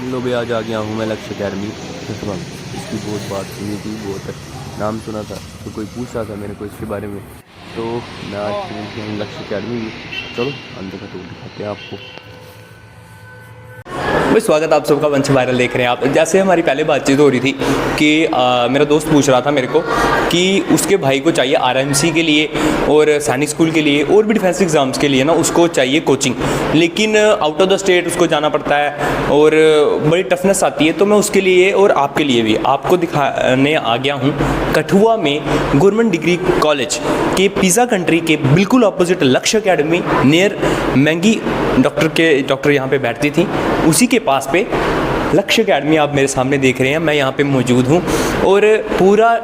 लो भाई, आज आ गया हूँ मैं लक्ष्य अकेडमी। इसकी बहुत बात सुनी थी, बहुत नाम सुना था, तो कोई पूछ रहा था मेरे को इसके बारे में, तो मैं आज पहुँच गया हूँ लक्ष्य अकेडमी में। चलो अंदर का टूर दिखाते हैं आपको। भाई स्वागत आप सबका, वंश वायरल देख रहे हैं आप। जैसे हमारी पहले बातचीत हो रही थी कि मेरा दोस्त पूछ रहा था मेरे को कि उसके भाई को चाहिए आरएमसी के लिए और सैनिक स्कूल के लिए और भी डिफेंस एग्ज़ाम्स के लिए ना उसको चाहिए कोचिंग, लेकिन आउट ऑफ द स्टेट उसको जाना पड़ता है और बड़ी टफनेस आती है। तो मैं उसके लिए और आपके लिए भी आपको दिखाने आ गया हूँ कठुआ में गवर्नमेंट डिग्री कॉलेज के पिज़्ज़ा कंट्री के बिल्कुल अपोजिट लक्ष्य अकेडमी नियर महंगी डॉक्टर यहाँ पे बैठती थी, उसी के पास पे लक्ष्य अकेडमी आप मेरे सामने देख रहे हैं। मैं यहाँ पे मौजूद हूँ और पूरा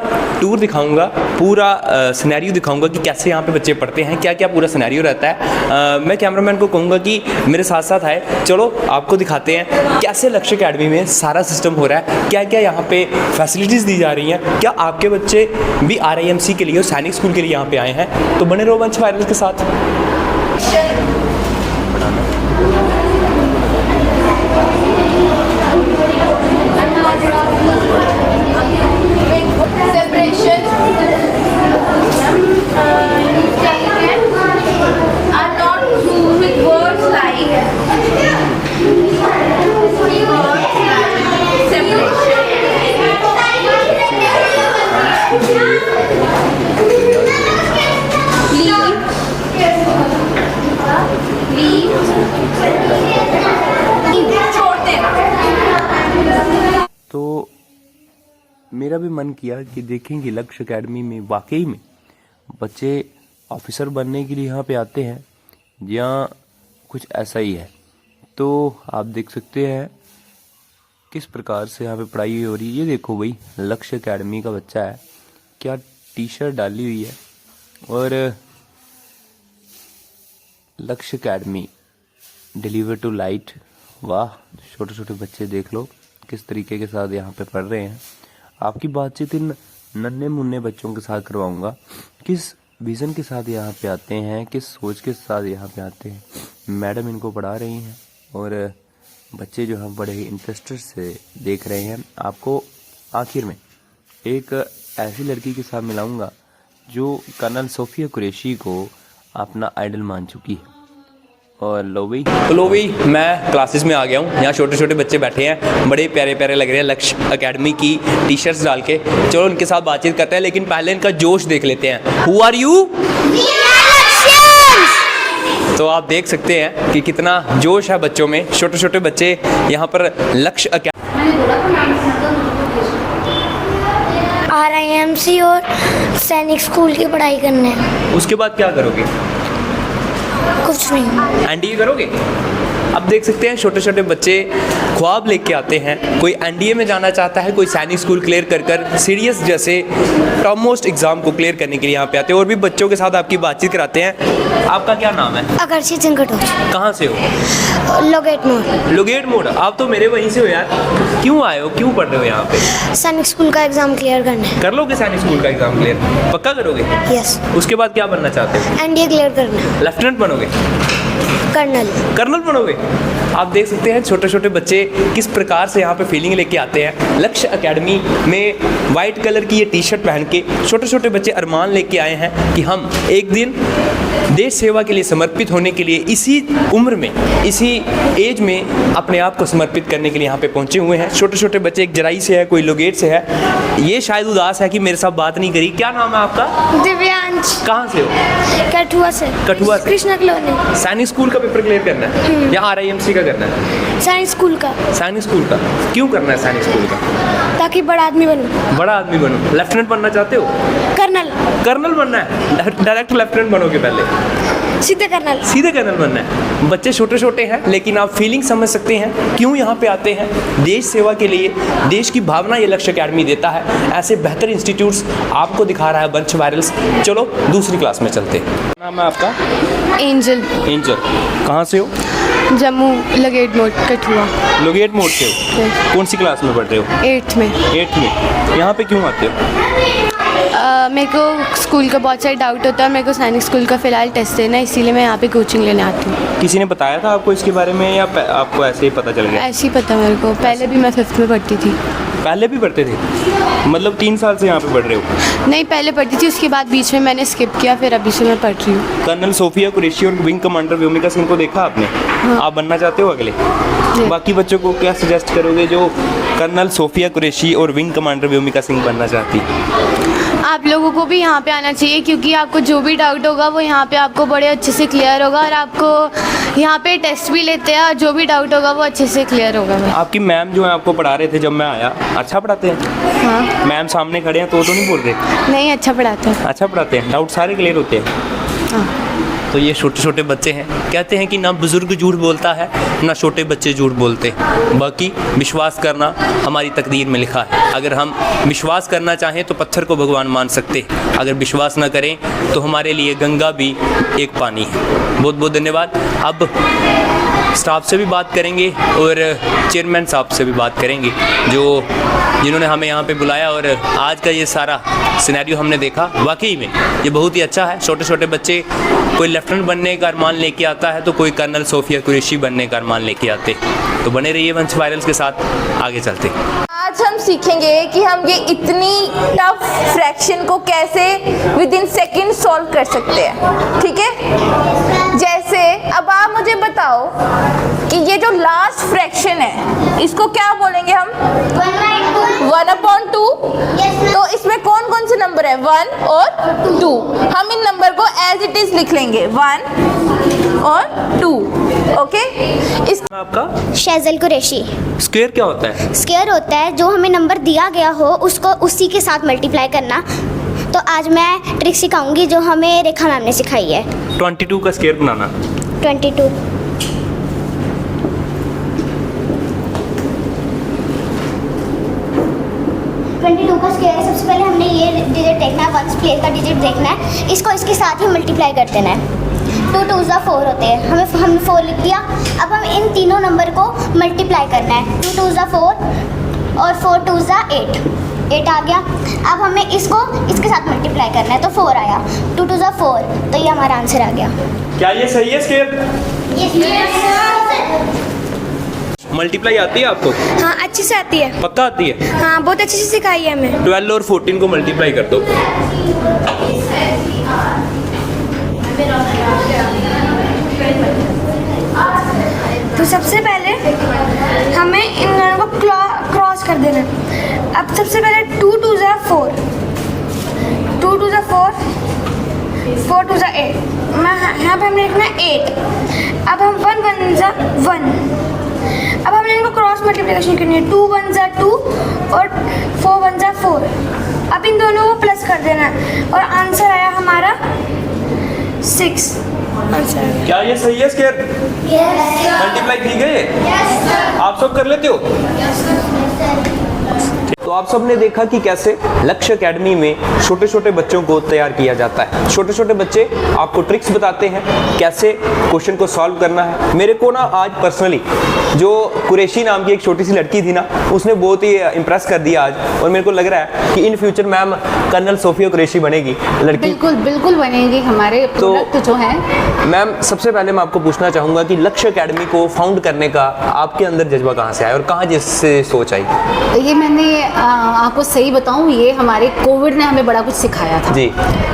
टूर दिखाऊंगा, पूरा सिनेरियो दिखाऊंगा कि कैसे यहाँ पे बच्चे पढ़ते हैं, क्या क्या पूरा सिनेरियो रहता है। मैं कैमरामैन को कहूँगा कि मेरे साथ साथ आए, चलो आपको दिखाते हैं कैसे लक्ष्य अकेडमी में सारा सिस्टम हो रहा है, क्या क्या यहाँ पे फैसिलिटीज़ दी जा रही हैं। क्या आपके बच्चे भी RIMC के लिए और सैनिक स्कूल के लिए यहाँ पे आए हैं? तो बने रहो वंश वायरल के साथ। तो मेरा भी मन किया कि देखेंगे लक्ष्य अकेडमी में वाकई में बच्चे ऑफिसर बनने के लिए यहाँ पे आते हैं या कुछ ऐसा ही है। तो आप देख सकते हैं किस प्रकार से यहाँ पे पढ़ाई हो रही है। ये देखो भाई, लक्ष्य अकेडमी का बच्चा है, क्या टी शर्ट डाली हुई है और लक्ष्य अकेडमी डिलीवर टू लाइट। वाह, छोटे छोटे बच्चे देख लो किस तरीके के साथ यहाँ पे पढ़ रहे हैं। आपकी बातचीत इन नन्हे मुन्ने बच्चों के साथ करवाऊंगा, किस विज़न के साथ यहाँ पे आते हैं, किस सोच के साथ यहाँ पे आते हैं। मैडम इनको पढ़ा रही हैं और बच्चे जो हैं बड़े ही इंटरेस्टेड से देख रहे हैं। आपको आखिर में एक ऐसी लड़की के साथ मिलाऊंगा जो कर्नल सोफिया कुरैशी को अपना आइडल मान चुकी है। और लो भाई मैं क्लासेस में आ गया हूँ। यहाँ छोटे छोटे बच्चे बैठे हैं, बड़े प्यारे प्यारे लग रहे हैं लक्ष्य अकेडमी की टी शर्ट्स डाल के। चलो उनके साथ बातचीत करते हैं, लेकिन पहले इनका जोश देख लेते हैं। Who are you? तो आप देख सकते हैं कि कितना जोश है बच्चों में। छोटे छोटे बच्चे यहाँ पर लक्ष्य RIMC और सैनिक स्कूल की पढ़ाई करने। उसके बाद क्या करोगे? कुछ नहीं। NDA करोगे? अब देख सकते हैं छोटे छोटे बच्चे ख्वाब लेके आते हैं। कोई NDA में जाना चाहता है, कोई सैनिक स्कूल क्लियर कर कर सीरियस जैसे टॉप मोस्ट एग्जाम को क्लियर करने के लिए यहाँ पे आते हैं। और भी बच्चों के साथ आपकी बातचीत कराते हैं। आपका क्या नाम है? आकर्षित संकटोष। कहाँ से हो? लोगेट मोड़। लोगेट मोड़। आप तो मेरे वहीं से हो यार। क्यों आए हो, क्यों पढ़ रहे हो यहाँ पे? सैनिक स्कूल का एग्जाम क्लियर करना है। कर लोगे सैनिक स्कूल का एग्जाम क्लियर? पक्का करोगे? यस। उसके बाद क्या बनना चाहते हो? NDA क्लियर करना है। लेफ्टिनेंट बनोगे? कर्नल बनोगे? आप देख सकते हैं छोटे छोटे बच्चे किस प्रकार से यहाँ पे फीलिंग लेके आते हैं। लक्ष्य अकेडमी में वाइट कलर की ये टी शर्ट पहन के छोटे छोटे बच्चे अरमान लेके आए हैं कि हम एक दिन देश सेवा के लिए समर्पित होने के लिए इसी उम्र में, इसी एज में अपने आप को समर्पित करने के लिए यहाँ पे पहुँचे हुए हैं। छोटे छोटे बच्चे, एक जराई से है, कोई लोगेट से है। ये शायद उदास है कि मेरे साथ बात नहीं करी। क्या नाम है आपका? दिव्यांश। कहाँ से हो? कठुआ से। कृष्णा कॉलोनी। सैनिक स्कूल का पेपर क्लियर करना है या RIMC का करना है? सैनिक स्कूल का। सैनिक स्कूल का क्यों करना है? सैनिक स्कूल का ताकि बड़ा आदमी बनूं। बड़ा आदमी बनूं। लेफ्टिनेंट बनना चाहते हो? कर्नल बनना है। डायरेक्ट लेफ्टिनेंट बनोगे पहले? सीधे कर्नल बनना है। बच्चे छोटे छोटे हैं, लेकिन आप फीलिंग समझ सकते हैं क्यों यहाँ पे आते हैं। देश सेवा के लिए, देश की भावना ये लक्ष्य अकेडमी देता है। ऐसे बेहतर इंस्टीट्यूट्स आपको दिखा रहा है वंश वायरल्स। चलो दूसरी क्लास में चलते हैं। नाम है आपका? एंजल। कहाँ से हो? जम्मू लोगेट मोड़ कठुआ। लोगेट मोड़ से हो? कौन सी क्लास में पढ़ रहे हो? 8th में। यहाँ पे क्यों आते हो? मेरे को स्कूल का बहुत सारे डाउट होता है, मेरे को सैनिक स्कूल का फ़िलहाल टेस्ट देना है, इसीलिए मैं यहाँ पे कोचिंग लेने आती हूँ। किसी ने बताया था आपको इसके बारे में या आपको ऐसे ही पता चल गया? ऐसे ही पता मेरे को, पहले भी मैं 5th में पढ़ती थी। पहले भी पढ़ते थे? मतलब 3 साल से यहाँ पे पढ़ रहे हो? नहीं, पहले पढ़ती थी, उसके बाद बीच में मैंने स्किप किया, फिर अभी से मैं पढ़ रही हूँ। कर्नल सोफिया कुरैशी और विंग कमांडर व्योमिका सिंह को देखा आपने? आप बनना चाहते हो अगले? बाकी बच्चों को क्या सजेस्ट करोगे जो कर्नल सोफिया कुरैशी और विंग कमांडर व्योमिका सिंह बनना चाहती है? आप लोगों को भी यहाँ पे आना चाहिए, क्योंकि आपको जो भी डाउट होगा वो यहाँ पे आपको बड़े अच्छे से क्लियर होगा, और आपको यहाँ पे टेस्ट भी लेते हैं और जो भी डाउट होगा वो अच्छे से क्लियर होगा। आपकी मैम जो है आपको पढ़ा रहे थे जब मैं आया, अच्छा पढ़ाते हैं? हाँ। मैम सामने खड़े हैं तो नहीं बोल रहे? नहीं, अच्छा पढ़ाते हैं। अच्छा पढ़ाते हैं, डाउट सारे क्लियर होते हैं? हाँ। तो ये छोटे छोटे बच्चे हैं, कहते हैं कि ना बुजुर्ग झूठ बोलता है ना छोटे बच्चे झूठ बोलते, बाकी विश्वास करना हमारी तकदीर में लिखा है। अगर हम विश्वास करना चाहें तो पत्थर को भगवान मान सकते, अगर विश्वास ना करें तो हमारे लिए गंगा भी एक पानी है। बहुत बहुत धन्यवाद। अब स्टाफ से भी बात करेंगे और चेयरमैन साहब से भी बात करेंगे जिन्होंने हमें यहाँ पे बुलाया, और आज का ये सारा सिनेरियो हमने देखा, वाकई में ये बहुत ही अच्छा है। छोटे छोटे बच्चे, कोई लेफ्टिनेंट बनने का अरमान लेके आता है तो कोई कर्नल सोफिया कुरैशी बनने का अरमान लेके आते। तो बने रहिए वंश वायरल्स के साथ, आगे चलते। आज हम सीखेंगे कि हम ये इतनी टफ फ्रैक्शन को कैसे विद इन सेकेंड सॉल्व कर सकते हैं, ठीक है। जैसे अब आप मुझे बताओ कि ये जो लास्ट फ्रैक्शन है इसको क्या बोलेंगे हम? 1/2। तो इसमें कौन कौन से नंबर है? 1 और 2। हम इन नंबर को एज इट इज लिख लेंगे, 1 और 2। ओके। इस आपका शैजल कुरैशी। स्क्वायर क्या होता है? स्क्वायर होता है जो हमें नंबर दिया गया हो उसको उसी के साथ मल्टीप्लाई करना। तो आज मैं ट्रिक सिखाऊंगी जो हमें रेखा मैम ने सिखाई है। 22 का स्क्वायर बनाना। 22। 22 का स्क्वायर है। सबसे पहले हमने ये डिजिट देखना है, 1s प्लेस का डिजिट देखना है, इसको इसके साथ ही मल्टीप्लाई कर देना है। 2 2s 4 होते हैं, हमने 4 लिख दिया। अब हम इन तीनों नंबर को मल्टीप्लाई करना है। 2 2s 4 और 4 2s 8 आ गया। अब हमें इसको इसके साथ मल्टीप्लाई करना है, तो 4 आया। 2 2s 4, तो ये हमारा आंसर आ गया। क्या ये सही है स्क्वायर? मल्टीप्लाई आती है आपको? हाँ, अच्छे से आती है। पक्का आती है? हाँ, बहुत अच्छे से सिखाई है हमें। 12 और 14 को मल्टीप्लाई कर दो। तो सबसे पहले हमें इन दोनों को क्रॉस कर देना है। अब सबसे पहले 2 2s 4, 2 2s 4, 4 2s 8। यहाँ पे हमने लिखना है 8। अब हम 1 1s 1। अब हमने इनको क्रॉस मल्टीप्लिकेशन करनी है। 2 1s 2 और 4 1s 4। अब इन दोनों को प्लस कर देना है और आंसर आया हमारा 6। आंसर क्या ये सही है स्क्वायर? मल्टीप्लाई ठीक है ये? आप सब कर लेते हो? तो आप सब ने देखा कि कैसे लक्ष्य एकेडमी में छोटे छोटे बच्चों को तैयार किया जाता है। छोटे छोटे बच्चे आपको ट्रिक्स बताते हैं कैसे क्वेश्चन को सॉल्व करना है। मेरे को ना आज पर्सनली जो कुरैशी नाम की एक छोटी सी लड़की थी ना, उसने बहुत ही इम्प्रेस कर दिया आज, और मेरे को लग रहा है कि in future ma'am colonel Sofiya Qureshi बनेगी लड़की। बिल्कुल बिल्कुल बनेगी। हमारे प्रोडक्ट जो हैं। मैम सबसे पहले मैं आपको पूछना चाहूँगा कि लक्ष्य एकेडमी को फाउंड करने का आपके अंदर जज्बा कहाँ से आया और कहाँ जिससे सोच आई? ये मैंने आपको सही बताऊं, ये हमारे कोविड ने हमें बड़ा कुछ सिखाया था जी।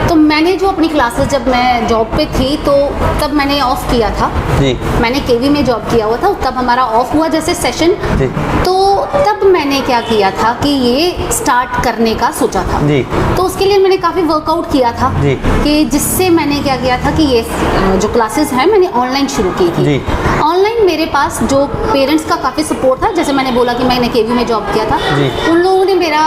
तो मैंने जो अपनी क्लासेस, जब मैं जॉब पे थी तो तब मैंने ऑफ किया था जी। मैंने केवी में जॉब किया हुआ था, तब हमारा ऑफ हुआ जैसे सेशन जी। तो तब मैंने क्या किया था कि ये स्टार्ट करने का सोचा था जी। तो उसके लिए मैंने काफ़ी वर्कआउट किया था जी। कि जिससे मैंने क्या किया था कि ये जो क्लासेस हैं मैंने ऑनलाइन शुरू की थी जी। ऑनलाइन मेरे पास जो पेरेंट्स का काफ़ी सपोर्ट था, जैसे मैंने बोला कि मैंने केवी में जॉब किया था, जी। उन लोगों ने मेरा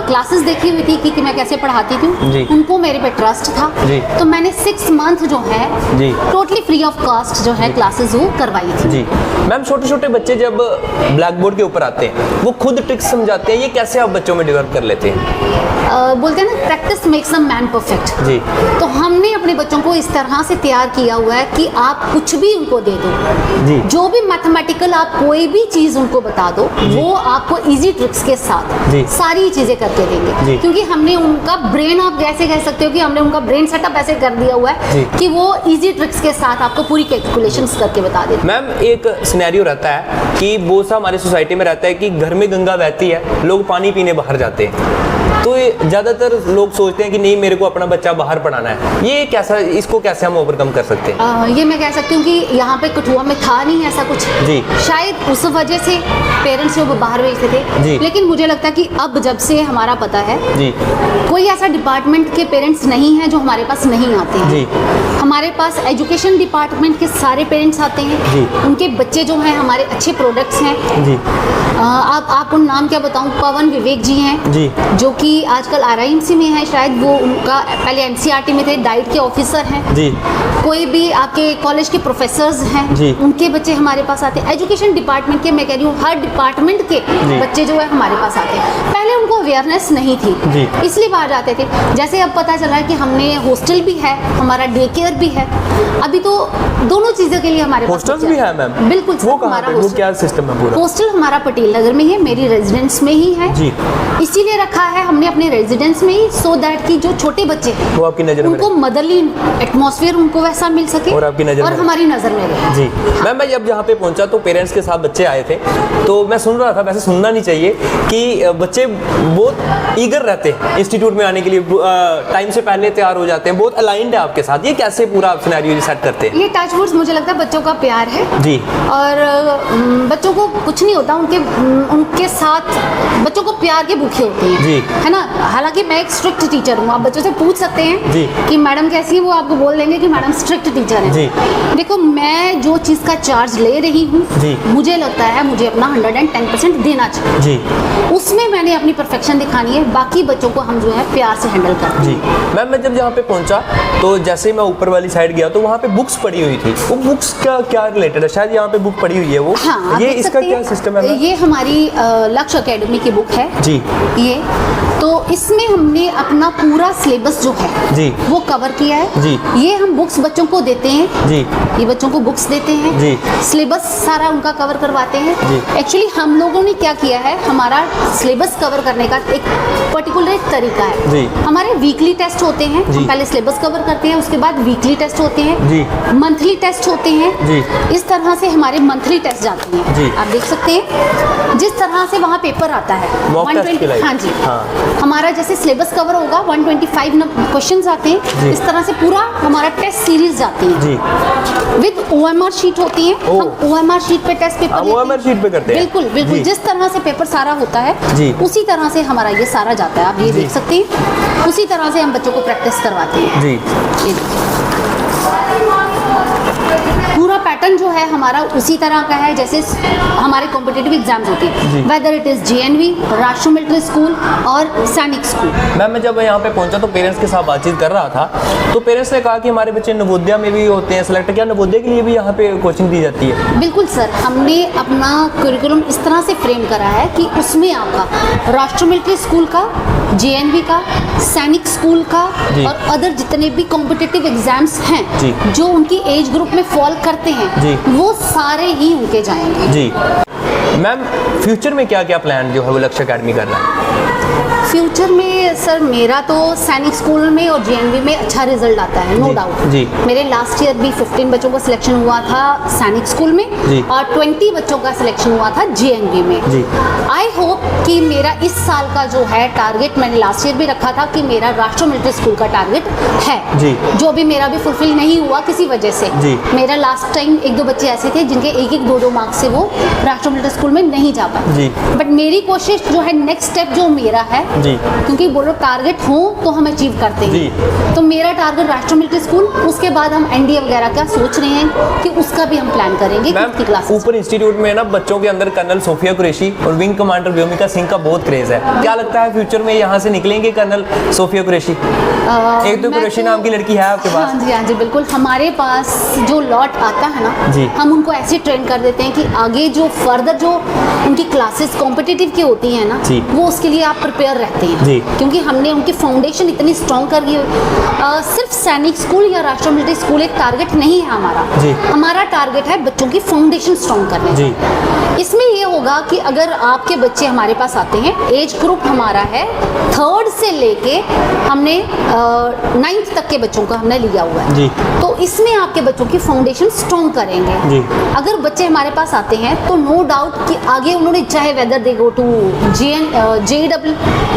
क्लासेस देखी हुई थी कि मैं कैसे पढ़ाती जी। थी, उनको मेरे पे ट्रस्ट था। जी। तो मैंने 6 मंथ जो है जी। टोटली फ्री ऑफ कॉस्ट जो है क्लासेस वो करवाई थी। जी। मैम छोटे छोटे बच्चे जब ब्लैक बोर्ड के ऊपर आते हैं वो खुद ट्रिक्स समझाते हैं, ये कैसे आप बच्चों में डेवलप कर लेते हैं? बोलते हैं ना practice makes a man perfect. Ji. तो हमने अपने बच्चों को इस तरह से तैयार किया हुआ है कि आप कुछ भी उनको दे दो, जी। जो भी मैथमेटिकल आप कोई भी चीज़ उनको बता दो, वो आपको इजी ट्रिक्स के साथ जी। सारी चीज़ें करके देंगे, जी। क्योंकि हमने उनका ब्रेन, आप कैसे कह सकते हो कि हमने उनका ब्रेन सेटअप ऐसे कर दिया हुआ जी। है कि वो इजी ट्रिक्स के साथ आपको पूरी कैलकुलेशंस करके बता देते। मैम एक सिनेरियो रहता है कि बहुत सा हमारी सोसाइटी में रहता है कि घर में गंगा बहती है, लोग पानी पीने बाहर जाते हैं, तो ज़्यादातर लोग सोचते हैं कि नहीं मेरे को अपना बच्चा बाहर पढ़ाना है, ये कैसा, इसको कैसे हम ओवरकम कर सकते हैं? ये मैं कह सकती हूँ कि यहाँ पे कठुआ में था नहीं ऐसा कुछ, जी। शायद उस वजह से पेरेंट्स जो बाहर भेजते थे, जी। लेकिन मुझे लगता है कि अब जब से हमारा पता है, जी। कोई ऐसा डिपार्टमेंट के पेरेंट्स नहीं हैं जो हमारे पास नहीं आते हैं। जी। हमारे पास एजुकेशन डिपार्टमेंट के सारे पेरेंट्स आते हैं, जी। उनके बच्चे जो हैं हमारे अच्छे प्रोडक्ट्स हैं। जी। आपको नाम क्या बताऊं, पवन विवेक जी हैं, जी। जो कि आजकल RIMC में है, शायद वो उनका पहले NCERT में थे, डाइट के ऑफिसर हैं। जी। कोई भी आपके कॉलेज के प्रोफेसर्स हैं, जी। उनके बच्चे हमारे पास आते हैं। एजुकेशन डिपार्टमेंट के, मैं कह रही हूँ हर डिपार्टमेंट के बच्चे जो है हमारे पास आते हैं। पहले उनको अवेयरनेस नहीं थी, जी। इसलिए बाहर जाते थे। जैसे अब पता चला है कि हमने हॉस्टल भी है, हमारा डे केयर भी है, अभी तो दोनों चीज़ों के लिए हमारे पास हॉस्टल्स बच्चे भी है मैम? बिल्कुल सर, वो कहाँ हमारा पे, वो hostel- क्या सिस्टम है पूरा? हॉस्टल हमारा पटेल नगर में है, मेरी रेजिडेंस में ही है। जी। इसीलिए रखा है हमने अपने रेजिडेंस में ही, सो दैट कि जो छोटे बच्चे हैं वो आपकी नज़र में उनको मदरली एटमॉस्फेयर उनको वैसा मिल सके और आपकी नज़र और में हमारी नज़र में रहे। जी। मैम मैं जब यहाँ पे पहुँचा तो पेरेंट्स के साथ बच्चे आए थे, तो मैं सुन रहा था, वैसे सुनना नहीं चाहिए, कि बच्चे बहुत ईगर रहते हैं इंस्टीट्यूट में आने के लिए, टाइम से पहले तैयार हो जाते हैं, बहुत अलाइंड है आपके साथ, ये कैसे पूरा आप सिनेरियो सेट करते हैं? ये टच वुड्स मुझे लगता है बच्चों का प्यार है। जी। और बच्चों को कुछ नहीं होता, उनके साथ बच्चों को प्यार के भूखे होते हैं। जी। है ना। हालांकि मैं एक स्ट्रिक्ट टीचर हूँ, आप बच्चों से पूछ सकते हैं जी। कि मैडम कैसी है, वो आपको बोल देंगे कि मैडम स्ट्रिक्ट टीचर है। जी। देखो, मैं जो चीज़ का चार्ज ले रही हूँ, जी। मुझे लगता है मुझे अपना 110% देना चाहिए। जी। उसमें मैंने अपनी परफेक्शन दिखानी है, बाकी बच्चों को हम जो है प्यार से हैंडल करते हैं। जी। मैम मैं जब यहाँ पे पहुँचा तो जैसे ही मैं ऊपर वाली साइड गया तो वहाँ पे बुक्स पड़ी हुई थी, वो बुक्स का क्या रिलेटेड है? शायद यहाँ पे बुक पड़ी हुई है वो। हाँ, आप ये देख इसका सकते क्या हैं। सिस्टम है मैम? ये हमारी लक्ष्य एकेडमी की बुक है। जी। ये तो इसमें हमने अपना पूरा सिलेबस जो है जी। वो कवर किया है। जी। ये हम बुक्स बच्चों को देते हैं। जी। ये बच्चों को बुक्स देते हैं। जी। सिलेबस सारा उनका कवर करवाते हैं। जी। एक्चुअली हम लोगों ने क्या किया है, हमारा सिलेबस कवर करने का एक पर्टिकुलर तरीका है। जी। हमारे वीकली टेस्ट होते हैं, जी। हम पहले सिलेबस कवर करते हैं, उसके बाद वीकली टेस्ट होते हैं। जी। मंथली टेस्ट होते हैं। जी। इस तरह से हमारे मंथली टेस्ट जाते हैं। जी। आप देख सकते हैं जिस तरह से वहाँ पेपर आता है Mock test के लिए। हाँ जी। हाँ। हमारा जैसे सिलेबस कवर होगा 125 क्वेश्चंस आते हैं। जी। इस तरह से पूरा हमारा टेस्ट सीरीज जाती है। जी। विद OMR शीट होती है। ओह। हम OMR शीट पे टेस्ट पेपर आप लेते हैं। OMR शीट पे करते हैं? बिल्कुल बिल्कुल, जी। जिस तरह से पेपर सारा होता है जी। उसी तरह से हमारा ये सारा जाता है। आप ये जी। देख सकते हैं, उसी तरह से हम बच्चों को प्रैक्टिस करवाते हैं। जी। ये देखिए। पूरा पैटर्न जो है हमारा उसी तरह का है जैसे हमारे कॉम्पिटिटिव एग्जाम्स होते जी। हैं, वेदर इट इज़ GNV, राष्ट्रीय मिलिट्री स्कूल और सैनिक स्कूल। मैम मैं जब यहाँ पे पहुँचा तो पेरेंट्स के साथ बातचीत कर रहा था, तो पेरेंट्स ने कहा कि हमारे बच्चे नवोदया में भी होते हैं सेलेक्ट, क्या नवोदया के लिए भी यहाँ पे कोचिंग दी जाती है? बिल्कुल सर, हमने अपना करिकुलम इस तरह से फ्रेम करा है कि उसमें आपका राष्ट्रीय मिलिट्री स्कूल का, JNV का, सैनिक स्कूल का जी। और अदर जितने भी कॉम्पिटिटिव एग्जाम्स हैं जी। जो उनकी एज ग्रुप में फॉल करते हैं, जी। वो सारे ही उनके जाएंगे। जी। मैम फ्यूचर में क्या क्या प्लान जो है वो लक्ष्य एकेडमी कर रहा है? फ्यूचर में सर मेरा तो सैनिक स्कूल में और JNV में अच्छा रिजल्ट आता है, नो जी, डाउट। जी। मेरे लास्ट ईयर भी 15 बच्चों का सिलेक्शन हुआ था सैनिक स्कूल में जी। और 20 बच्चों का सिलेक्शन हुआ था JNV में। जी। आई होप कि मेरा इस साल का जो है टारगेट, मैंने लास्ट ईयर भी रखा था कि मेरा राष्ट्रीय मिलिट्री स्कूल का टारगेट है, जी। जो भी मेरा भी फुलफिल नहीं हुआ किसी वजह से। जी। मेरा लास्ट टाइम 1-2 बच्चे ऐसे थे जिनके 1-1, 2-2 मार्क्स से वो राष्ट्रीय मिलिट्री स्कूल में नहीं जा पाए। जी। बट मेरी कोशिश जो है, नेक्स्ट स्टेप जो मेरा है, जी। क्योंकि बोलो टारगेट हो तो हम अचीव करते हैं। जी। तो मेरा टारगेट राष्ट्रीय मिलिट्री स्कूल, उसके बाद हम NDA वगैरह का सोच रहे हैं कि उसका भी हम प्लान करेंगे। मैम की क्लास ऊपर इंस्टीट्यूट में ना बच्चों के अंदर कर्नल सोफिया कुरैशी और विंग कमांडर व्योमिका सिंह का बहुत क्रेज है, क्या लगता है फ्यूचर में यहाँ से निकलेंगे कर्नल सोफिया कुरैशी? एक तो कुरैशी नाम की लड़की है आपके पास। हाँ जी बिल्कुल, हमारे पास जो लॉट आता है ना जी। हम उनको ऐसे ट्रेन कर देते हैं कि आगे जो फर्दर जो उनकी क्लासेस कॉम्पिटिटिव की होती हैं ना जी। वो उसके लिए आप प्रिपेयर रहते हैं जी। क्योंकि हमने उनकी फाउंडेशन इतनी स्ट्रॉन्ग कर दी। सिर्फ सैनिक स्कूल या राष्ट्रीय मिलिट्री स्कूल एक टारगेट नहीं है हमारा जी। हमारा टारगेट है बच्चों की फाउंडेशन स्ट्रॉन्ग करने जी। इसमें ये होगा कि अगर आपके बच्चे हमारे पास आते हैं, एज ग्रुप हमारा है 3rd से लेके हमने 9th तक के बच्चों का हमने लिया हुआ है जी। तो इसमें आपके बच्चों की फाउंडेशन स्ट्रॉन्ग करेंगे जी। अगर बच्चे हमारे पास आते हैं तो नो डाउट कि आगे उन्होंने चाहे whether they go to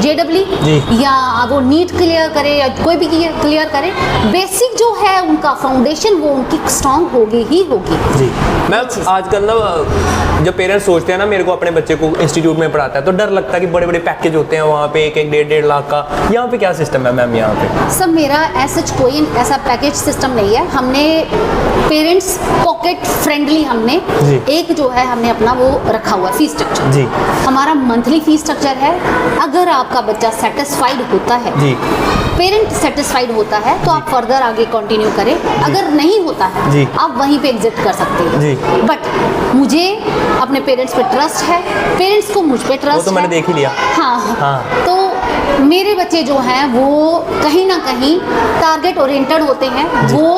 JW जी। या वो नीट क्लियर करे या कोई भी क्लियर करे, बेसिक जो है उनका फाउंडेशन वो उनकी स्ट्रॉन्ग होगी ही होगी। जी मैम, आजकल ना जब पेरेंट्स सोचते हैं ना मेरे को अपने बच्चे को इंस्टीट्यूट में पढ़ाता है तो डर लगता है कि बड़े बड़े पैकेज होते हैं वहाँ पे 1-1, 1.5 लाख का। यहाँ पे क्या सिस्टम है मैम? यहाँ पे सब मेरा कोई ऐसा पैकेज सिस्टम नहीं है। हमने पेरेंट्स पॉकेट फ्रेंडली हमने जी। एक जो है हमने अपना वो रखा हुआ फीस स्ट्रक्चर जी। हमारा मंथली फीस स्ट्रक्चर है। अगर आपका बच्चा सेटिस्फाइड होता है जी। पेरेंट सेटिस्फाइड होता है तो आप फर्दर आगे कंटिन्यू करें, अगर नहीं होता है जी। आप वहीं पे एग्जिट कर सकते हैं जी। बट मुझे अपने पेरेंट्स पे ट्रस्ट है, पेरेंट्स को मुझ पे ट्रस्ट वो तो मैंने देख ही लिया। हाँ। तो मेरे बच्चे जो हैं वो कहीं ना कहीं टारगेट ओरिएंटेड होते हैं, वो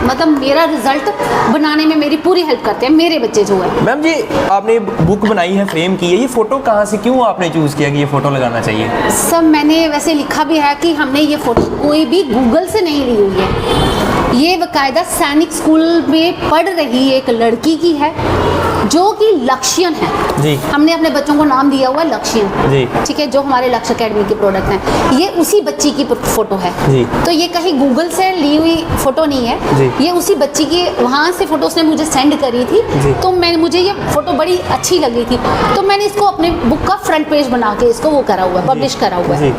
मतलब मेरा रिजल्ट बनाने में मेरी पूरी हेल्प करते हैं मेरे बच्चे जो है। मैम जी आपने बुक बनाई है, फ्रेम की है, ये फोटो कहाँ से, क्यों आपने चूज किया कि ये फोटो लगाना चाहिए? सब मैंने वैसे लिखा भी है कि हमने ये फोटो कोई भी गूगल से नहीं ली हुई है, ये बाकायदा सैनिक स्कूल में पढ़ रही एक लड़की की है जो कि लक्ष्यन है जी। हमने अपने बच्चों को नाम दिया हुआ है लक्ष्यन जी। ठीक है, जो हमारे लक्ष्य एकेडमी के प्रोडक्ट हैं, ये उसी बच्ची की फोटो है जी। तो ये कहीं गूगल से ली हुई फोटो नहीं है जी। ये उसी बच्ची की वहाँ से फोटो उसने मुझे सेंड करी थी जी। तो मुझे ये फोटो बड़ी अच्छी लगी थी तो मैंने इसको अपने बुक का फ्रंट पेज बना के इसको वो करा हुआ है, पब्लिश करा हुआ है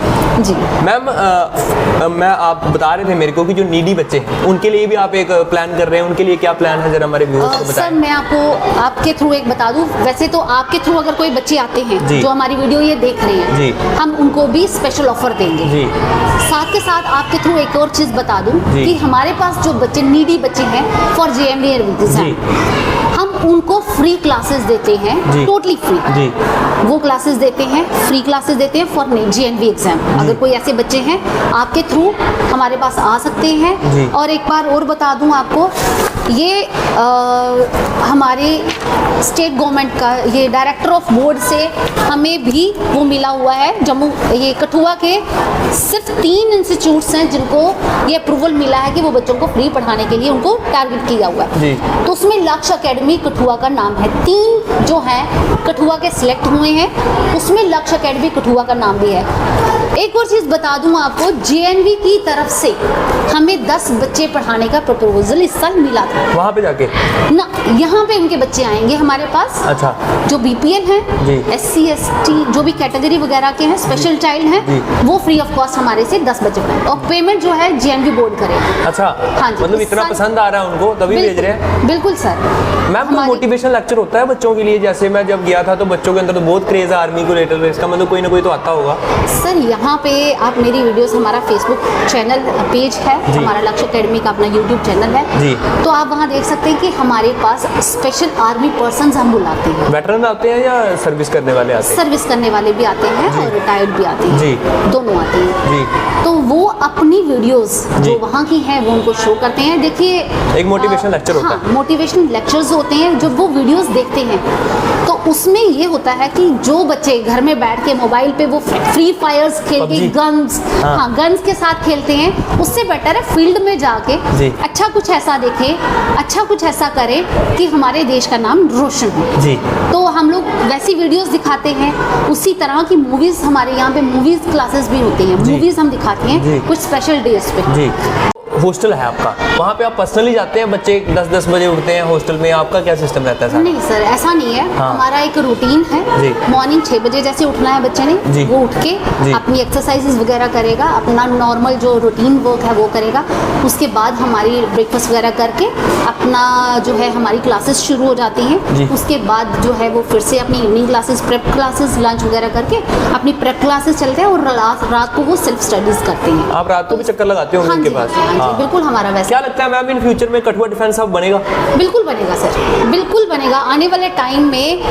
जी। मैम मैं आप बता रहे थे मेरे को कि जो नीडी बच्चे हैं उनके लिए भी आप एक प्लान कर रहे हैं, उनके लिए क्या प्लान है जरा हमारे व्यूअर्स को बताएं। सर मैं आपको आपके थ्रू एक बता दूं, वैसे तो आपके थ्रू अगर कोई बच्चे आते हैं जी। जो हमारी वीडियो ये देख रहे हैं जी। हम उनको भी स्पेशल ऑफर देंगे जी। साथ के साथ आपके थ्रू एक और चीज़ बता दूं जी। कि हमारे पास जो बच्चे नीडी बच्चे हैं फॉर JMV जी। हम उनको फ्री क्लासेस देते जी। हैं, टोटली फ्री जी। वो क्लासेस देते हैं, फ्री क्लासेस देते हैं फॉर JNV एग्जाम। अगर कोई ऐसे बच्चे हैं आपके थ्रू हमारे पास आ सकते जी। हैं। और एक बार और बता दूं आपको, ये हमारे स्टेट गवर्नमेंट का ये डायरेक्टर ऑफ बोर्ड से हमें भी वो मिला हुआ है, जम्मू ये कठुआ के सिर्फ 3 इंस्टीट्यूट्स हैं जिनको ये अप्रूवल मिला है कि वो बच्चों को फ्री पढ़ाने के लिए उनको टारगेट किया हुआ है जी। तो उसमें लक्ष्य एकेडमी कठुआ का नाम है। 3 जो हैं कठुआ के सिलेक्ट हुए हैं, उसमें लक्ष्य एकेडमी कठुआ का नाम भी है। एक और चीज़ बता दूं आपको, JNV की तरफ से हमें 10 बच्चे पढ़ाने का प्रपोजल इस साल मिला था। वहाँ पे जाके ना यहाँ पे उनके बच्चे आएंगे हमारे पास, अच्छा। जो BPL हैं, जी। SC ST जो भी कैटेगरी वगैरह के हैं, स्पेशल चाइल्ड जी। हैं, वो फ्री ऑफ कॉस्ट हमारे से 10 बच्चे पढ़ाएंगे और पेमेंट जो है JNV बोर्ड करेगा। अच्छा। हाँ जी, मतलब इस इतना साल- पसंद आ रहा है उनको तभी भेज रहे हैं। बिल्कुल सर। मैम कोई हमारी- मोटिवेशन लेक्चर होता है बच्चों के लिए? जैसे मैं जब गया था तो बच्चों के अंदर तो बहुत क्रेज है आर्मी को रिलेटेड, इसका मतलब कोई ना कोई तो आता होगा। सर यहाँ पे आप मेरी वीडियोस, हमारा फेसबुक चैनल पेज है, जी। हमारा लक्ष्य एकेडमी का अपना यूट्यूब चैनल है जी। तो आप वहाँ देख सकते हैं कि हमारे पास स्पेशल आर्मी पर्सन्स हम बुलाते हैं। वेटरन आते हैं या सर्विस करने वाले आते हैं? सर्विस करने वाले भी आते हैं जी। और रिटायर्ड भी आते हैं जी। दोनों आते हैं जी। तो वो अपनी वीडियोस जी। जो वहाँ की हैं वो उनको शो करते हैं। देखिए एक मोटिवेशन लेक्चर होता है। मोटिवेशन लेक्चर्स होते हैं, जब वो वीडियोस देखते हैं तो उसमें ये होता है कि जो बच्चे घर में बैठ के मोबाइल पे वो फ्री फायर्स खेल के PUBG। गन्स हाँ। गन्स के साथ खेलते हैं, उससे बेटर है फील्ड में जाके जी। अच्छा कुछ ऐसा देखें, अच्छा कुछ ऐसा करें कि हमारे देश का नाम रोशन हो। जी। तो हम लोग वैसी वीडियोस दिखाते हैं, उसी तरह की मूवीज़ हमारे यहाँ पे मूवीज़ क्लासेस भी होती हैं, जी। मूवीज़ हम दिखाते जी। हैं कुछ स्पेशल डेज पे। जी। हॉस्टल है आपका, वहाँ पे आप पर्सनली जाते हैं? बच्चे 10-10 बजे उठते हैं हॉस्टल में, आपका क्या सिस्टम रहता है सर? नहीं सर, ऐसा नहीं है। हाँ। हमारा एक रूटीन है। जी। मॉर्निंग 6 बजे जैसे उठना है बच्चे जी। ने, वो उठ के जी। अपनी एक्सरसाइजेज वगैरह करेगा, अपना नॉर्मल जो रूटीन वर्क है वो करेगा। उसके बाद हमारी ब्रेकफास्ट वगैरह करके अपना जो है हमारी क्लासेस शुरू हो जाती जी। हैं। उसके बाद जो है वो फिर से अपनी evening classes, prep classes, lunch वगैरह करके अपनी प्रेप क्लासेस चलते हैं और रात को वो सेल्फ स्टडीज करते हैं। आप रात को भी चक्कर लगाते हो हाँ उनके जी, पास? हाँ जी, हाँ। बिल्कुल हमारा वैसा। क्या लगता है मैम इन फ्यूचर में कठुआ डिफेंस हब बनेगा? बिल्कुल बनेगा सर, बिल्कुल बनेगा। आने वाले टाइम में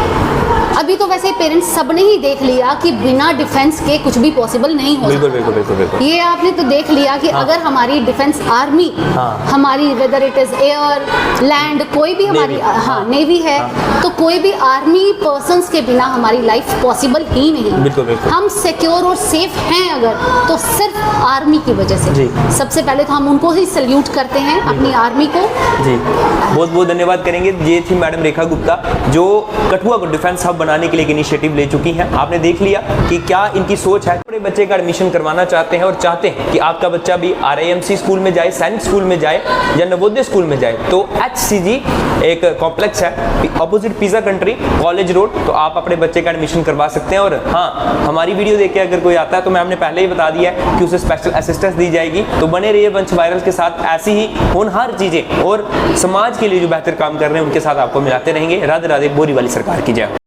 अभी तो वैसे पेरेंट्स सब ने ही देख लिया कि बिना डिफेंस के कुछ भी पॉसिबल नहीं हो बिल्कुल सकता। बिल्कुल बिल्कुल बिल्कुल। ये आपने तो देख लिया कि हाँ। अगर हमारी डिफेंस आर्मी, हाँ। हमारी whether it is air, land, कोई भी हमारी नेवी। हाँ नेवी है, तो कोई भी आर्मी पर्सन्स के बिना हमारी लाइफ पॉसिबल ही नहीं। बिल्कुल, बिल्कुल। हम सिक्योर और सेफ हैं अगर, तो सिर्फ आर्मी की वजह से। जी। सबसे पहले तो हम उनको ही सल्यूट करते हैं, अपनी आर्मी को। जी, बहुत बहुत धन्यवाद करेंगे। ये थी मैडम रेखा गुप्ता, जो कठुआ को डिफेंस हब बनाने के लिए एक इनिशिएटिव ले चुकी हैं। आपने देख लिया कि क्या इनकी सोच है। अपने बच्चे का एडमिशन करवाना चाहते हैं और चाहते हैं कि आपका बच्चा भी RIMC स्कूल में जाए, सैनिक स्कूल में जाए या नवोदय स्कूल में जाए, तो HCG एक कॉम्प्लेक्स है opposite pizza country, college road, तो आप अपने बच्चे का एडमिशन करवा सकते हैं। और हाँ, हमारी वीडियो देख के अगर कोई आता है तो मैं हमने पहले ही बता दिया है कि उसे स्पेशल असिस्टेंस दी जाएगी। तो बने रहिए वंश वायरल के साथ, ऐसी ही होनहार चीज़ें और समाज के लिए जो बेहतर काम कर रहे हैं उनके साथ आपको मिलाते रहेंगे। राधे राधे, बोरी वाली सरकार की जय।